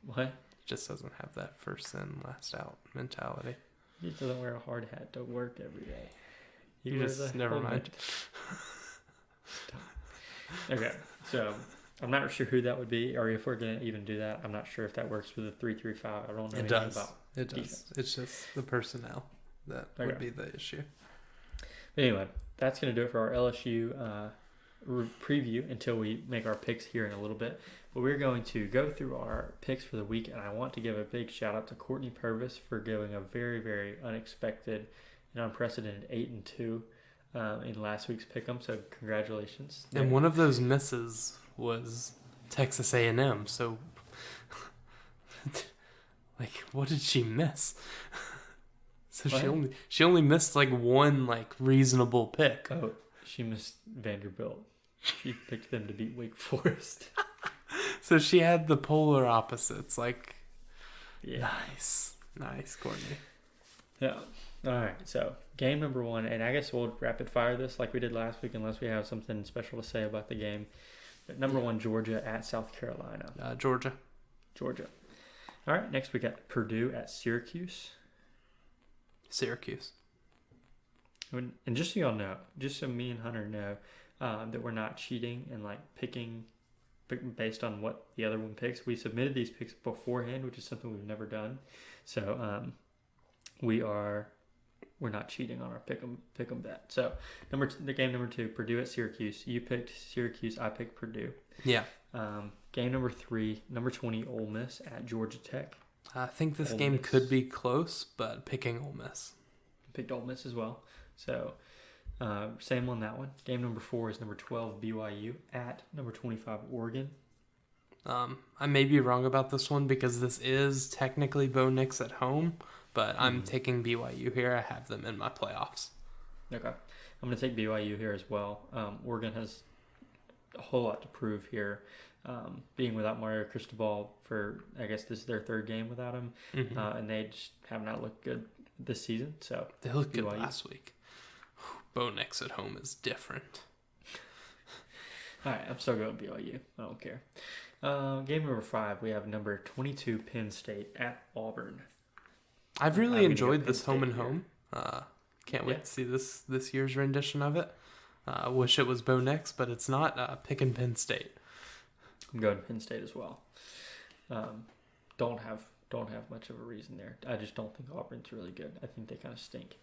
What? Just doesn't have that first in, last out mentality. He just doesn't wear a hard hat to work every day. You just never mind. Okay, so I'm not sure who that would be, or if we're gonna even do that. I'm not sure if that works with a 3-3-5. I don't know anything about it. Does. Defense. It's just the personnel that would be the issue. Anyway, that's gonna do it for our LSU preview until we make our picks here in a little bit. But we're going to go through our picks for the week, and I want to give a big shout out to Courtney Purvis for going a very, very unexpected and unprecedented 8-2 in last week's pick'em. So congratulations! And one of those misses was Texas A&M. So, what did she miss? So what? she only missed one reasonable pick. Oh, she missed Vanderbilt. She picked them to beat Wake Forest. So she had the polar opposites. Yeah. Nice, Courtney. Yeah. All right. So game number 1, and I guess we'll rapid fire this like we did last week, unless we have something special to say about the game. But number 1, Georgia at South Carolina. Georgia. All right. Next we got Purdue at Syracuse. Syracuse. And just so y'all know, just so me and Hunter know, that we're not cheating and like picking based on what the other one picks. We submitted these picks beforehand, which is something we've never done. So we're not cheating on our pick 'em bet. So the game number 2, Purdue at Syracuse. You picked Syracuse. I picked Purdue. Yeah. Game number 3, number 20, Ole Miss at Georgia Tech. I think this Ole game Miss. could be close, but picking Ole Miss. Picked Ole Miss as well. So same on that one. Game number 4 is number 12, BYU at number 25, Oregon. I may be wrong about this one because this is technically Bo Nix at home, but I'm taking BYU here. I have them in my playoffs. Okay. I'm going to take BYU here as well. Oregon has a whole lot to prove here. Being without Mario Cristobal for, I guess this is their 3rd game without him, and they just have not looked good this season. So they looked good last week. Bo Nix at home is different. All right, I'm still going BYU. I don't care. Game number 5, we have number 22, Penn State at Auburn. I've really enjoyed this home and home. Can't wait to see this year's rendition of it. Wish it was Bo Nix, but it's not. Picking Penn State. I'm going Penn State as well. Don't have much of a reason there. I just don't think Auburn's really good. I think they kind of stink.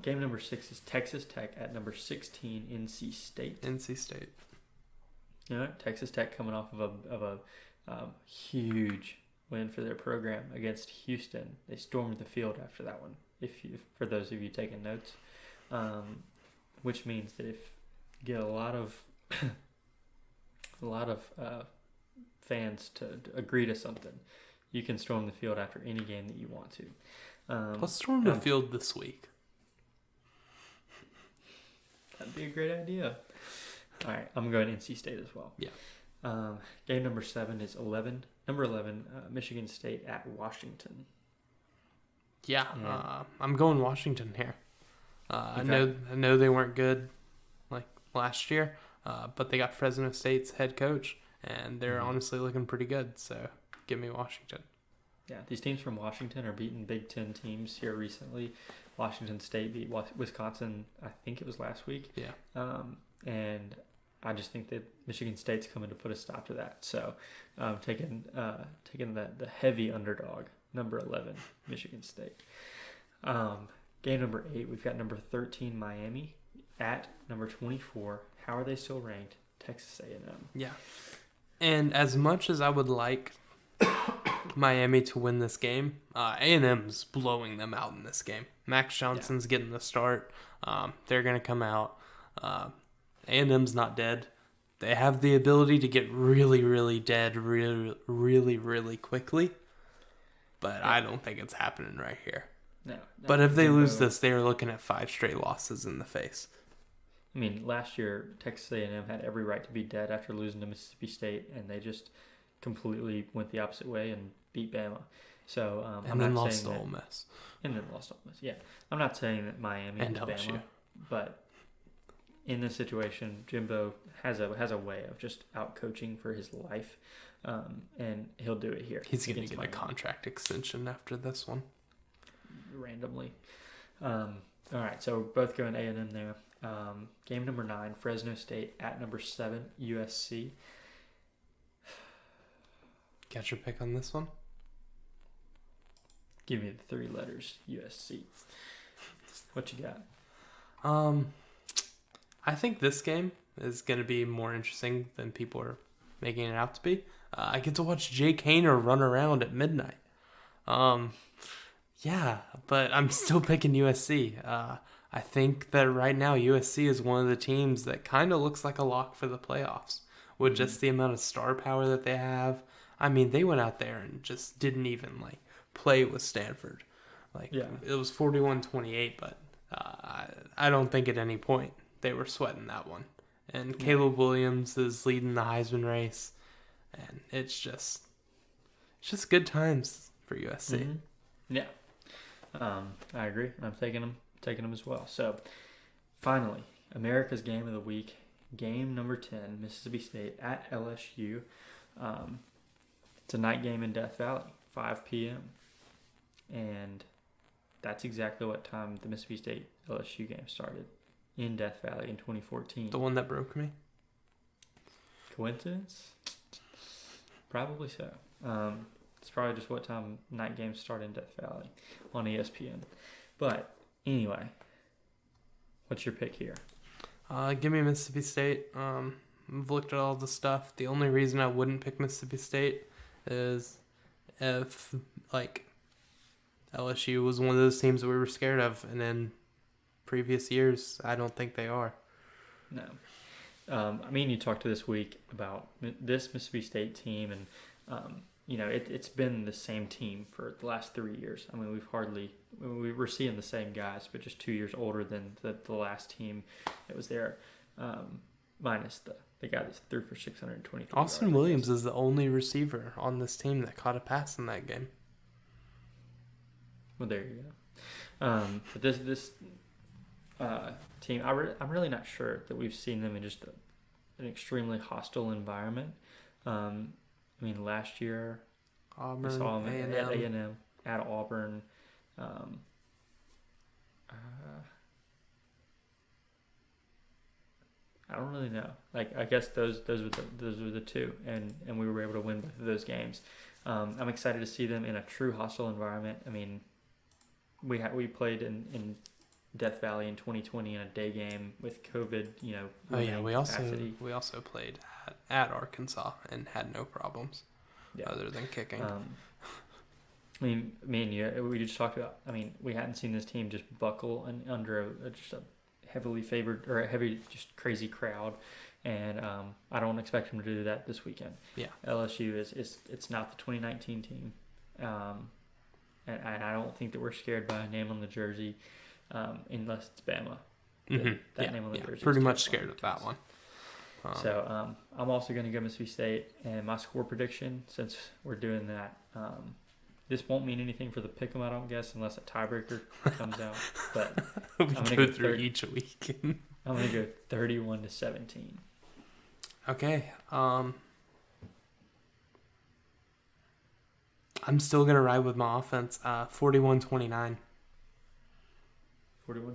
Game number 6 is Texas Tech at number 16, NC State. NC State. Yeah, Texas Tech coming off of a huge win for their program against Houston. They stormed the field after that one. For those of you taking notes, which means that if you get a lot of fans to agree to something, you can storm the field after any game that you want to. Let's storm the field this week. That'd be a great idea. All right, I'm going NC State as well. Yeah. Game number 7 is number 11, Michigan State at Washington. Yeah, I'm going Washington here. Okay. I know they weren't good like last year, but they got Fresno State's head coach, and they're honestly looking pretty good. So give me Washington. Yeah, these teams from Washington are beating Big Ten teams here recently. Washington State beat Wisconsin, I think it was last week. Yeah. And I just think that Michigan State's coming to put a stop to that. So taking the heavy underdog, number 11, Michigan State. Game number 8, we've got number 13, Miami at number 24. How are they still ranked? Texas A&M. Yeah. And as much as I would like Miami to win this game, A&M's blowing them out in this game. Max Johnson's getting the start. They're going to come out. A&M's not dead. They have the ability to get really, really dead really, really, really quickly. But I don't think it's happening right here. No. But if they lose this, they are looking at 5 straight losses in the face. I mean, last year, Texas A&M had every right to be dead after losing to Mississippi State, and they just completely went the opposite way and beat Bama. So I'm not lost saying to Ole Miss. And then lost to Ole Miss. Yeah, I'm not saying that Miami and is LSU. Bama, but in this situation, Jimbo has a way of just out coaching for his life, and he'll do it here. He's going to get a contract extension after this one. Randomly. All right, so we're both going A&M there. Game number 9, Fresno State at number 7, USC. Got your pick on this one? Give me the 3 letters, USC. What you got? I think this game is going to be more interesting than people are making it out to be. I get to watch Jake Haener run around at midnight. Yeah, but I'm still picking USC. I think that right now USC is one of the teams that kind of looks like a lock for the playoffs with just the amount of star power that they have. I mean, they went out there and just didn't even play with Stanford. It was 41-28, but I don't think at any point they were sweating that one. And Caleb Williams is leading the Heisman race, and it's just good times for USC. Mm-hmm. Yeah, I agree. I'm taking them as well. So, finally, America's game of the week, game number 10, Mississippi State at LSU. It's a night game in Death Valley, 5 p.m. And that's exactly what time the Mississippi State LSU game started in Death Valley in 2014. The one that broke me? Coincidence? Probably so. It's probably just what time night games start in Death Valley on ESPN. But anyway, what's your pick here? Give me Mississippi State. I've looked at all the stuff. The only reason I wouldn't pick Mississippi State is if, like, LSU was one of those teams that we were scared of, and in previous years, I don't think they are. No. I mean, you talked to this week about this Mississippi State team, and, it's been the same team for the last 3 years. I mean, we're seeing the same guys, but just 2 years older than the last team that was there, minus the guy that threw for 623 Austin Williams is the only receiver on this team that caught a pass in that game. Well, there you go. But this team, I'm really not sure that we've seen them in just an extremely hostile environment. I mean, last year Auburn, we saw them A&M. at A&M, at Auburn. I don't really know. Like, I guess those were the two, and we were able to win both of those games. I'm excited to see them in a true hostile environment. I mean, we played in Death Valley in 2020 in a day game with COVID. Oh yeah, we capacity. also played at Arkansas and had no problems, other than kicking. I mean, me and you, we just talked about. I mean, we hadn't seen this team just buckle under just a heavily favored or a heavy, just crazy crowd, and I don't expect them to do that this weekend. Yeah, LSU it's not the 2019 team, and I don't think that we're scared by a name on the jersey, unless it's Bama. That name on the jersey. Pretty much scared of that one. So I'm also going to go Mississippi State, and my score prediction, since we're doing that, this won't mean anything for the pick'em, I don't guess, unless a tiebreaker comes out. But we go through each week. I'm going to go 31-17. Okay. I'm still going to ride with my offense. 41-29. 41-29.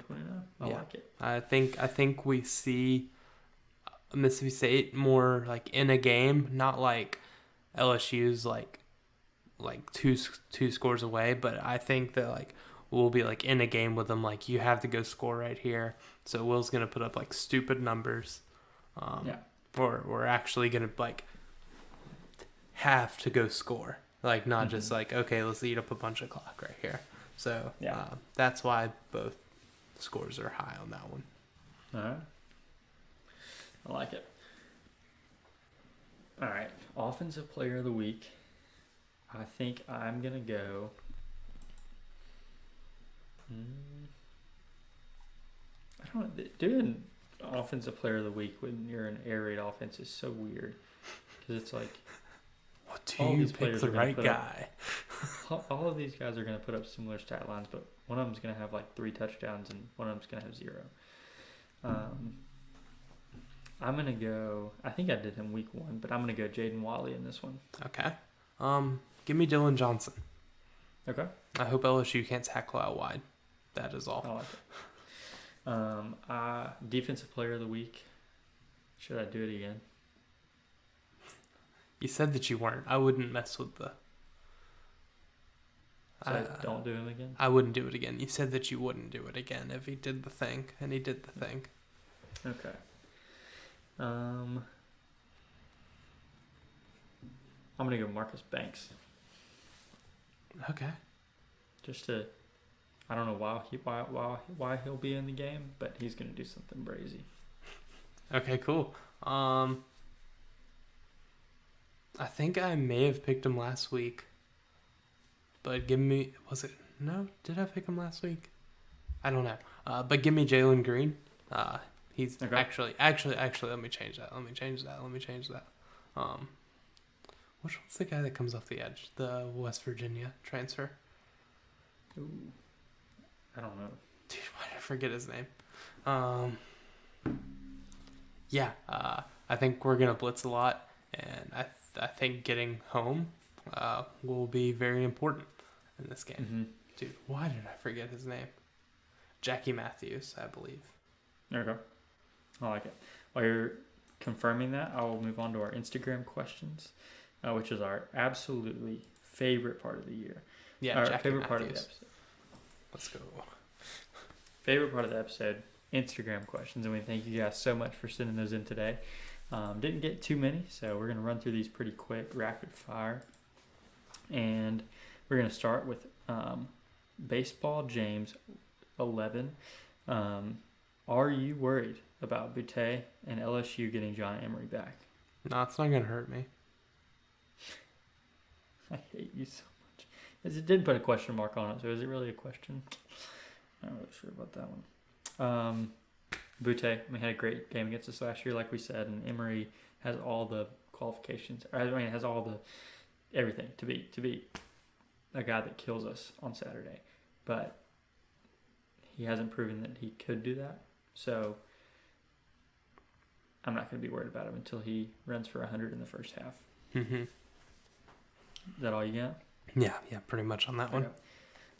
I like it. I think we see Mississippi State more like in a game, not like LSU's like two scores away, but I think that like we'll be like in a game with them. Like, you have to go score right here. So Will's gonna put up like stupid numbers. Or we're actually gonna like have to go score. Like, not just like, okay, let's eat up a bunch of clock right here. So that's why both scores are high on that one. All right. I like it. All right. Offensive Player of the Week. I think I'm going to go... I don't know. Doing Offensive Player of the Week when you're an air raid offense is so weird. Because it's like... What do you pick the right guy? All of these guys are going to put up similar stat lines, but one of them's going to have like 3 touchdowns and one of them's going to have 0. I'm going to go... I think I did him week 1, but I'm going to go Jaden Wally in this one. Okay. Give me Dylan Johnson. Okay. I hope LSU can't tackle out wide. That is all. I like it. Defensive Player of the Week. Should I do it again? You said that you weren't. I wouldn't mess with the... So don't do him again? I wouldn't do it again. You said that you wouldn't do it again if he did the thing, and he did the thing. Okay. I'm going to go Marcus Banks. Okay. Just to... I don't know why he'll be in the game, but he's going to do something brazy. Okay, cool. I think I may have picked him last week. But give me... Was it... No? Did I pick him last week? I don't know. But give me Jalen Green. He's... Okay. Actually, let me change that. Which one's the guy that comes off the edge? The West Virginia transfer? Ooh. I don't know. Dude, why did I forget his name? I think we're going to blitz a lot. And I think getting home will be very important in this game. Dude, why did I forget his name? Jackie Matthews, I believe. There we go. I like it. While you're confirming that, I will move on to our Instagram questions, which is our absolutely favorite part of the year. Yeah, our Jackie favorite Matthews. part of the episode. Let's go. Favorite part of the episode, Instagram questions, and we thank you guys so much for sending those in today. Didn't get too many, so we're going to run through these pretty quick, rapid fire. And we're going to start with Baseball James 11. Are you worried about Butte and LSU getting John Emery back? No, it's not going to hurt me. I hate you so much. As it did put a question mark on it, so is it really a question? I'm not really sure about that one. Butte, we had a great game against us last year, like we said, and Emery has all the qualifications. Has all the everything to be a guy that kills us on Saturday, but he hasn't proven that he could do that. So I'm not going to be worried about him until he runs for 100 in the first half. Mm-hmm. Is that all you got? Yeah, pretty much on that one. Okay.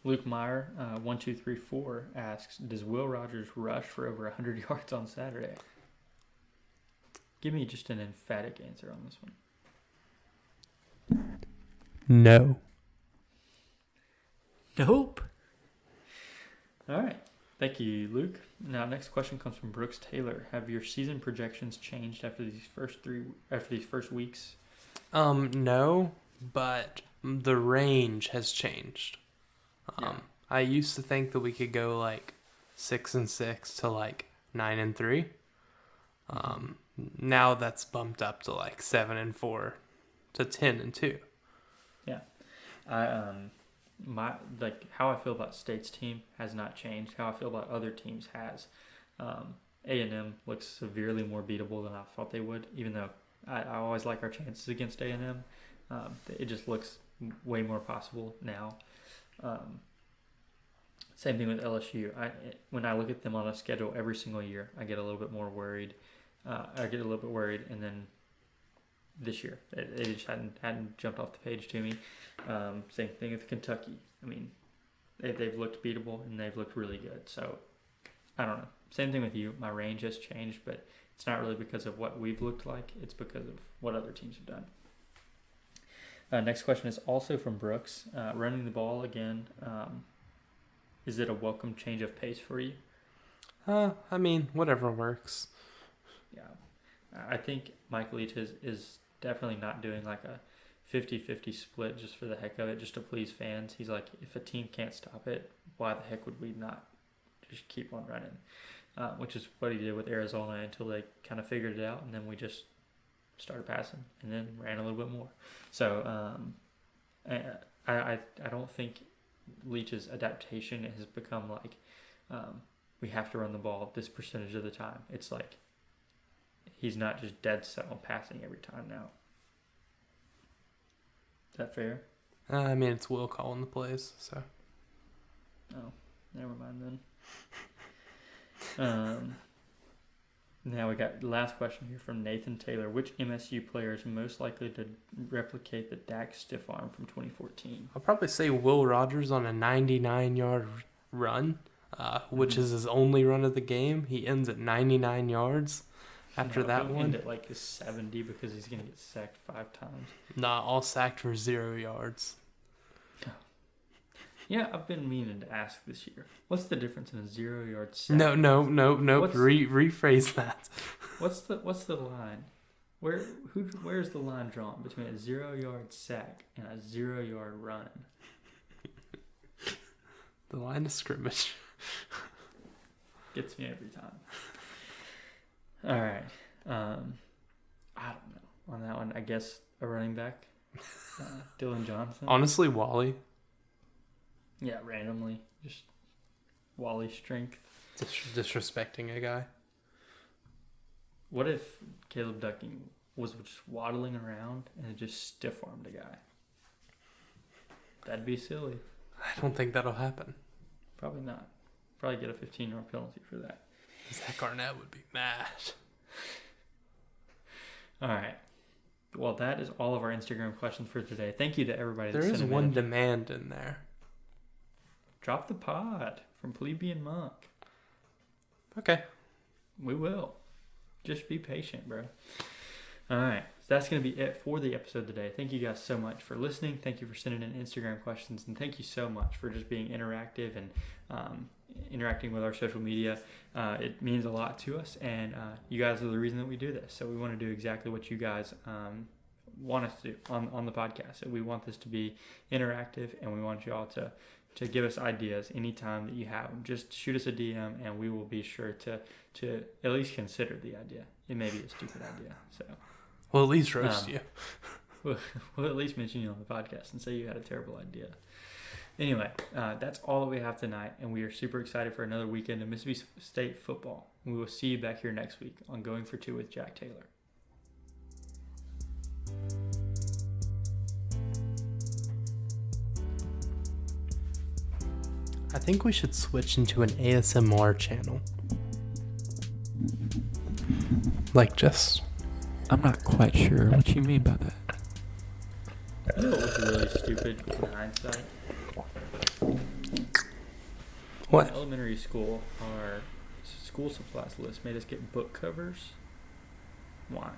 Luke Meyer, 1234 asks, does Will Rogers rush for over 100 yards on Saturday? Give me just an emphatic answer on this one. No. Nope. All right. Thank you, Luke. Now, next question comes from Brooks Taylor. Have your season projections changed after these first weeks? No, but the range has changed. Yeah. I used to think that we could go like 6-6 to like 9-3. Now that's bumped up to like 7-4 to 10-2. Yeah. How I feel about State's team has not changed. How I feel about other teams has. A&M looks severely more beatable than I thought they would, even though I always like our chances against A&M. It just looks way more possible now. Same thing with LSU. When I look at them on a schedule every single year, I get a little bit more worried. And then this year, it just hadn't jumped off the page to me. Same thing with Kentucky. I mean, they've looked beatable and they've looked really good. So I don't know. Same thing with you. My range has changed, but it's not really because of what we've looked like. It's because of what other teams have done. Next question is also from Brooks. Running the ball again. Is it a welcome change of pace for you? I mean, whatever works. Yeah. I think Mike Leach is definitely not doing like a 50-50 split just for the heck of it, just to please fans. He's like, if a team can't stop it, why the heck would we not just keep on running? Which is what he did with Arizona until they kind of figured it out, and then we just started passing and then ran a little bit more. So I don't think Leach's adaptation has become like we have to run the ball this percentage of the time. It's like he's not just dead set on passing every time now. Is that fair? I mean, it's Will calling the plays, so. Oh, never mind then. Now we got the last question here from Nathan Taylor. Which MSU player is most likely to replicate the Dak stiff arm from 2014? I'll probably say Will Rogers on a 99-yard run, which is his only run of the game. He ends at 99 yards after that he'll one. End at like his 70 because he's going to get sacked 5 times. Nah, all sacked for 0 yards. Yeah, I've been meaning to ask this year. What's the difference in a 0-yard sack? No. Rephrase that. What's the line? Where's the line drawn between a 0-yard sack and a 0-yard run? The line of scrimmage. Gets me every time. All right. I don't know on that one. I guess a running back, Dylan Johnson. Honestly, Wally. Yeah, randomly, just Wally strength. Disrespecting a guy. What if Caleb Ducking was just waddling around and just stiff-armed a guy? That'd be silly. I don't think that'll happen. Probably not. Probably get a 15-yard penalty for that. Zach Arnett would be mad. All right. Well, that is all of our Instagram questions for today. Thank you to everybody that There sent is them one in. demand in there. drop the pod from Plebeian Monk. Okay. We will. Just be patient, bro. All right. So that's going to be it for the episode today. Thank you guys so much for listening. Thank you for sending in Instagram questions. And thank you so much for just being interactive and interacting with our social media. It means a lot to us. And you guys are the reason that we do this. So we want to do exactly what you guys want us to do on the podcast. So we want this to be interactive, and we want you all to give us ideas anytime that you have them. Just shoot us a DM, and we will be sure to at least consider the idea. It may be a stupid idea, so we'll at least roast you. We'll at least mention you on the podcast and say you had a terrible idea. Anyway, that's all that we have tonight, and we are super excited for another weekend of Mississippi State football. We will see you back here next week on Going for Two with Jack Taylor. I think we should switch into an ASMR channel. Like just... I'm not quite sure what you mean by that. You know what was really stupid in hindsight? What? In elementary school, our school supplies list made us get book covers. Why?